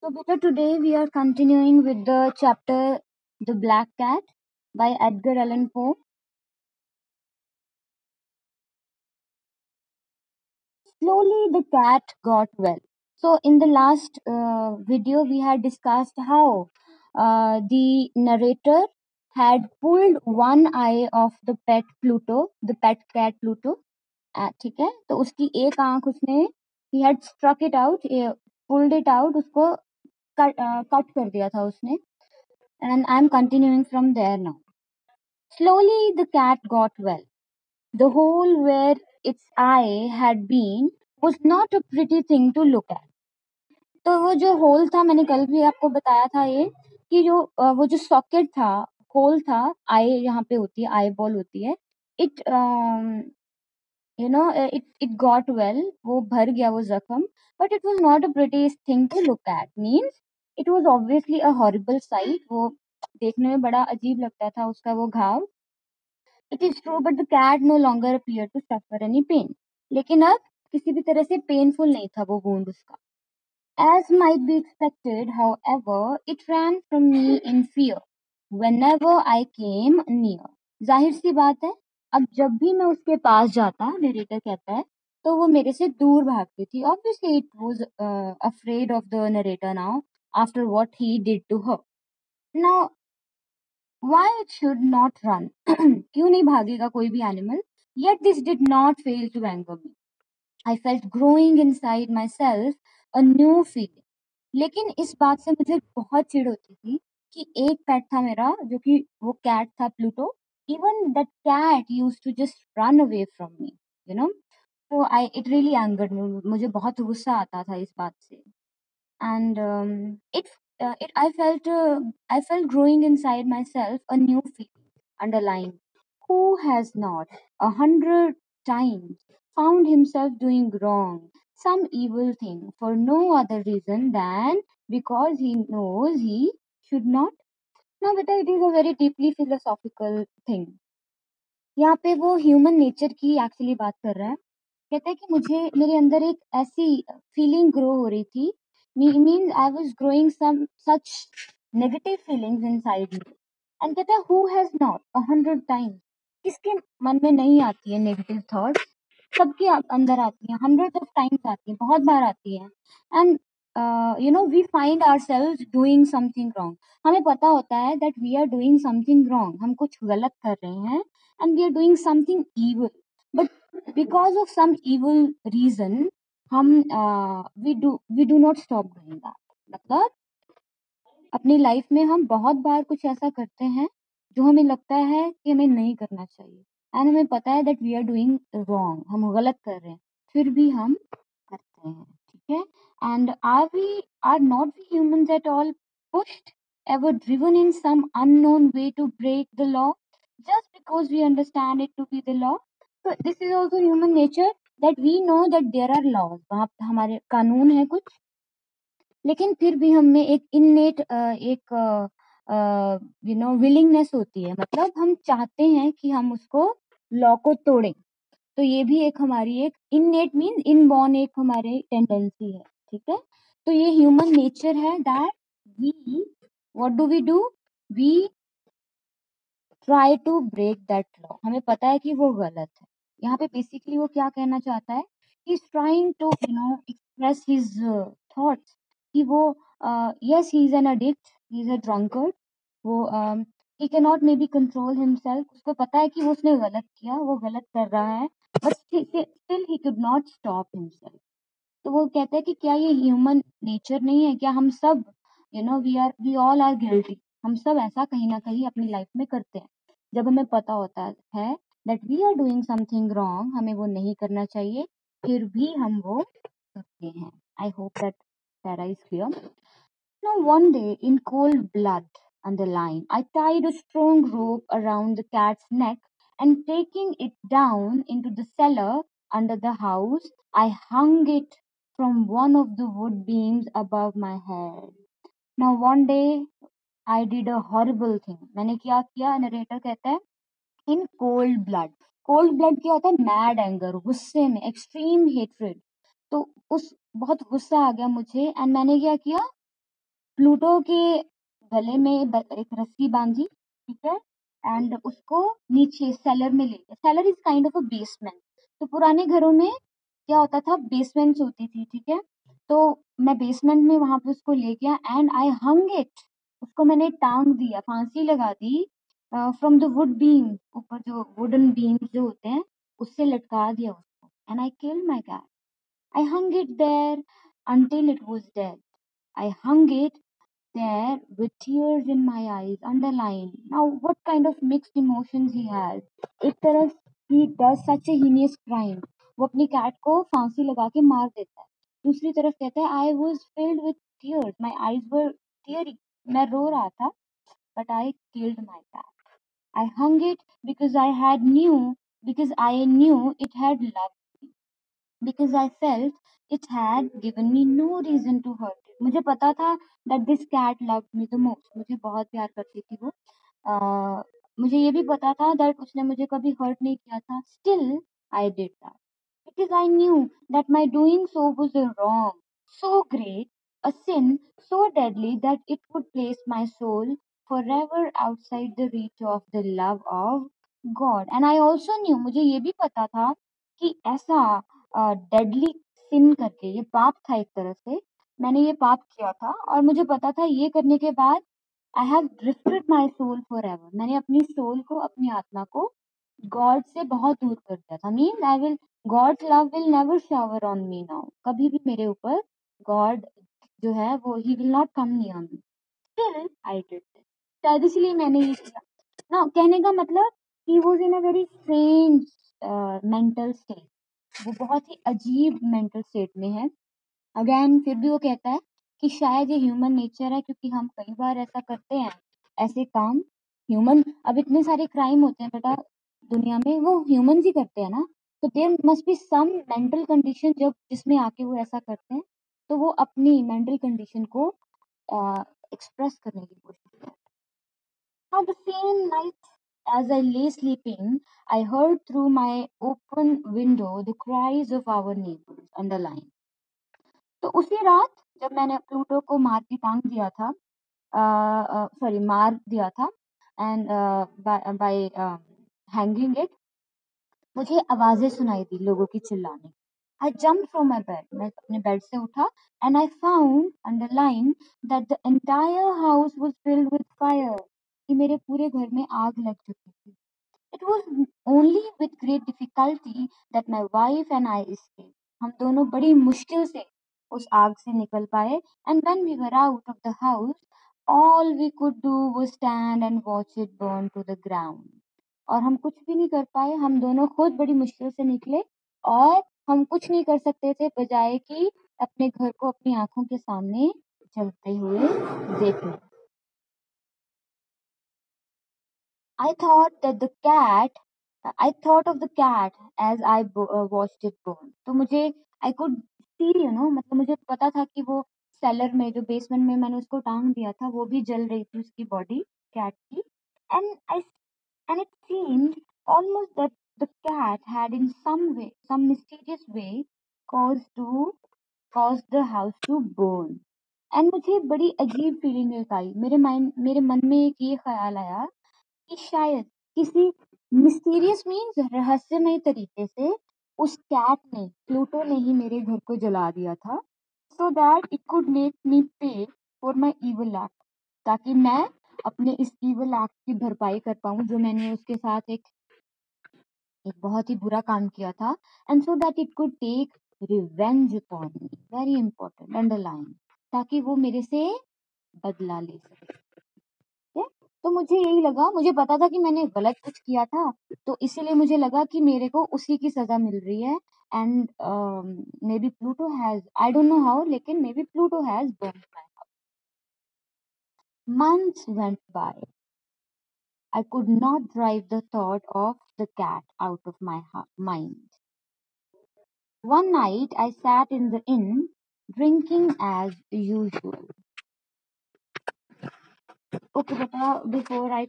So, beta, today we are continuing with the chapter The Black Cat by Edgar Allan Poe. Slowly, the cat got well. So, in the last video, we had discussed how the narrator had pulled one eye of the pet cat Pluto. ठीक है, तो उसकी एक आंख उसने he had struck it out, pulled it out, उसको cut कर दिया था उसने. And I'm continuing from there now. Slowly the cat got well. The hole where its eye had been was not a pretty thing to look at. तो वो जो whole था, मैंने कल भी आपको बताया था ये कि जो वो जो सॉकेट था, होल था, आई यहाँ पे होती है, आई बॉल होती है. इट इट गॉट वेल, वो भर गया वो जख्म. But it was not a pretty thing to look at. Means it was obviously a horrible sight. वो देखने में बड़ा अजीब लगता था उसका वो घाव. It is true but the cat no longer appear to suffer any pain. लेकिन अब किसी भी तरह से पेनफुल नहीं था वो वुंड उसका. As might be expected, however, it ran from me in fear whenever I came near. जाहिर सी बात है, अब जब भी मैं उसके पास जाता, नरेटर कहता है, तो वो मेरे से दूर भागती थी. Obviously, it was afraid of the narrator now after what he did to her. Now, why it should not run? क्यों नहीं भागेगा कोई भी animal? Yet this did not fail to anger me. I felt growing inside myself a new feeling. लेकिन इस बात से मुझे बहुत चिढ़ होती थी कि एक पेट था मेरा जो कि वो कैट था Pluto. Even that cat used to just run away from me, you know. तो I it really angered me. मुझे बहुत गुस्सा आता था इस बात से. And I felt growing inside myself a new feeling. Underline, who has not 100 times found himself doing wrong, some evil thing, for no other reason than because he knows he should not. Now, beta, it is a very deeply philosophical thing. यहाँ पे वो human nature की actually बात कर रहा है. कहता है कि मुझे मेरे अंदर एक ऐसी फीलिंग ग्रो हो रही थी. Means I was growing some such negative feelings inside me. And कहता है हु हैज नॉट 100 टाइम्स. किसके मन में नहीं आती है नेगेटिव थॉट्स? सबके अंदर आती है. हंड्रेड ऑफ टाइम्स आती है, बहुत बार आती है. And we find ourselves doing something wrong. हमें पता होता है that we are doing something wrong, हम कुछ गलत कर रहे हैं. And we are doing something evil. But because of some evil reason, हम we do not stop doing that. मतलब अपनी लाइफ में हम बहुत बार कुछ ऐसा करते हैं जो हमें लगता है कि हमें नहीं करना चाहिए. एंड हमें पता है that we are doing wrong, हम गलत कर रहे हैं, फिर भी हम करते हैं. ठीक है. And are not we humans at all pushed, ever driven in some unknown way to break the law just because we understand it to be the law? So this is also human nature, that we know that there are laws. वहाँ हमारे कानून है कुछ, लेकिन फिर भी हमें एक इननेट एक विलिंगनेस होती है. मतलब हम चाहते हैं कि हम उसको लॉ को तोड़ें. तो ये भी एक हमारी एक इननेट मीन इनबॉर्न एक हमारे टेंडेंसी है. ठीक है. तो ये ह्यूमन नेचर है that we what do we do, we try to break that law. हमें पता है कि वो गलत है. यहाँ पे बेसिकली वो क्या कहना चाहता है, he is trying to express his thoughts कि वो yes he is an addict, he is a drunkard. वो he can not may be control himself. उसको पता है कि वो उसने गलत किया, वो गलत कर रहा है, but still he could not stop himself. तो वो कहता है कि क्या ये ह्यूमन नेचर नहीं है? क्या हम सब वी ऑल आर गिल्टी. हम सब ऐसा कहीं ना कहीं अपनी लाइफ में करते हैं. जब हमें पता होता है that we are doing something wrong, हमें वो नहीं करना चाहिए, फिर भी हम वो करते हैं. I hope that para is clear. Now, one day, in cold blood, underline, I tied a strong rope around the cat's neck and taking it down into the cellar under the house, I hung it from one of the wood beams above my head. Now, one day, I did a horrible thing. मैंने क्या किया? Narrator कहता है in cold blood. Cold blood क्या होता है? Mad anger, गुस्से में, एक्सट्रीम हेट्रेड. तो उस बहुत गुस्सा आ गया मुझे. एंड मैंने क्या किया? प्लूटो के गले में एक रस्सी बांधी, ठीक है, एंड उसको नीचे सेलर में ले गया। Seller is kind of a basement. तो पुराने घरों में क्या होता था, बेसमेंट्स होती थी, ठीक है। तो मैं बेसमेंट में वहां पे उसको ले गया एंड आई हंग इट। उसको मैंने टांग दिया, फांसी लगा दी फ्रॉम द वुड बीम, ऊपर जो वुडन बीम्स जो होते हैं उससे लटका दिया उसको, and I killed my cat. I hung it there until it was dead. I hung it there with tears in my eyes, underlined. Now, what kind of mixed emotions he has? एक तरफ he does such a heinous crime. वो अपनी cat को फांसी लगा के मार देता है। दूसरी तरफ कहता है I was filled with tears. My eyes were teary. मैं रो रहा था, but I killed my cat. I hung it because I knew it had loved me. Because I felt it had given me no reason to hurt it. मुझे पता था that this cat loved me the most. मुझे बहुत प्यार करती थी वो। मुझे ये भी पता था that उसने मुझे कभी hurt नहीं किया था. Still, I did that. Because I knew that my doing so was a wrong, so great, a sin so deadly that it would place my soul forever outside the reach of the love of God. And I also knew, मुझे ये भी पता था कि ऐसा deadly सिन करके, ये पाप था एक तरह से, मैंने ये पाप किया था और मुझे पता था ये करने के बाद I have drifted my soul for ever, मैंने अपनी सोल को, अपनी आत्मा को गॉड से बहुत दूर कर दिया था। Means I will, God's love will never shower on me now, कभी भी मेरे ऊपर गॉड जो है वो ही will not come near me. Still I did this, शायद इसलिए मैंने ये किया ना। कहने का मतलब ही was in a very strange mental state, वो बहुत ही अजीब मेंटल स्टेट में है। अगेन फिर भी वो कहता है कि शायद ये ह्यूमन नेचर है, क्योंकि हम कई बार ऐसा करते हैं, ऐसे काम ह्यूमन, अब इतने सारे क्राइम होते हैं बेटा दुनिया में, वो ह्यूमंस ही करते हैं ना। तो there must be some mental condition जब जिसमें आके वो ऐसा करते हैं, तो वो अपनी मेंटल कंडीशन को एक्सप्रेस करने की कोशिश करते हैं। Now the same night, as I lay sleeping, I heard through my open window the cries of our neighbors. Underline. तो उसी रात जब मैंने प्लूटो को मार के टांग दिया था, सॉरी मार दिया था, एंड बाय हैंगिंग इट, मुझे आवाजें सुनाई दी लोगों की चिल्लाने। I jump from my bed, मैं अपने बेड से उठा, and I found underline that the entire house was filled with fire, कि मेरे पूरे घर में आग लग चुकी थी। It was only with great difficulty that my wife and I escaped. हम दोनों बड़ी मुश्किल से उस आग से निकल पाए, and when we were out of the house, all we could do was stand and watch it burn to the ground. और हम कुछ भी नहीं कर पाए, हम दोनों खुद बड़ी मुश्किल से निकले और हम कुछ नहीं कर सकते थे बजाय कि अपने घर को अपनी आंखों के सामने जलते हुए देखें। I thought that the cat, I thought of the cat as I watched it burn. तो मुझे I could see, मतलब मुझे पता था कि वो सेलर में, जो बेसमेंट में मैंने उसको टांग दिया था, वो भी जल रही थी उसकी बॉडी, कैट की। and I and it seemed almost that the cat had in some way, some mysterious way, caused to caused the house to burn. And मुझे बड़ी अजीब फीलिंग आई, मेरे मन में एक ये ख्याल आया कि शायद किसी मिस्टीरियस मीन्स रहस्यमय तरीके से उस कैट ने, प्लूटो ने ही मेरे घर को जला दिया था, सो that it could make me पे फॉर माई इविल एक्ट, ताकि मैं अपने इस इविल एक्ट की भरपाई कर पाऊं जो मैंने उसके साथ एक बहुत ही बुरा काम किया था, and so that it could take revenge upon me, very important underline, ताकि वो मेरे से बदला ले सके। ठीक है? तो मुझे यही लगा, मुझे पता था कि मैंने गलत कुछ किया था, तो इसीलिए मुझे लगा कि मेरे को उसी की सजा मिल रही है। And may be Pluto has, I don't know how, लेकिन may be Pluto has burn my house. Months went by. I could not drive the thought of the cat out of my mind. One night I sat in the inn, drinking as usual. Okay, beta, before I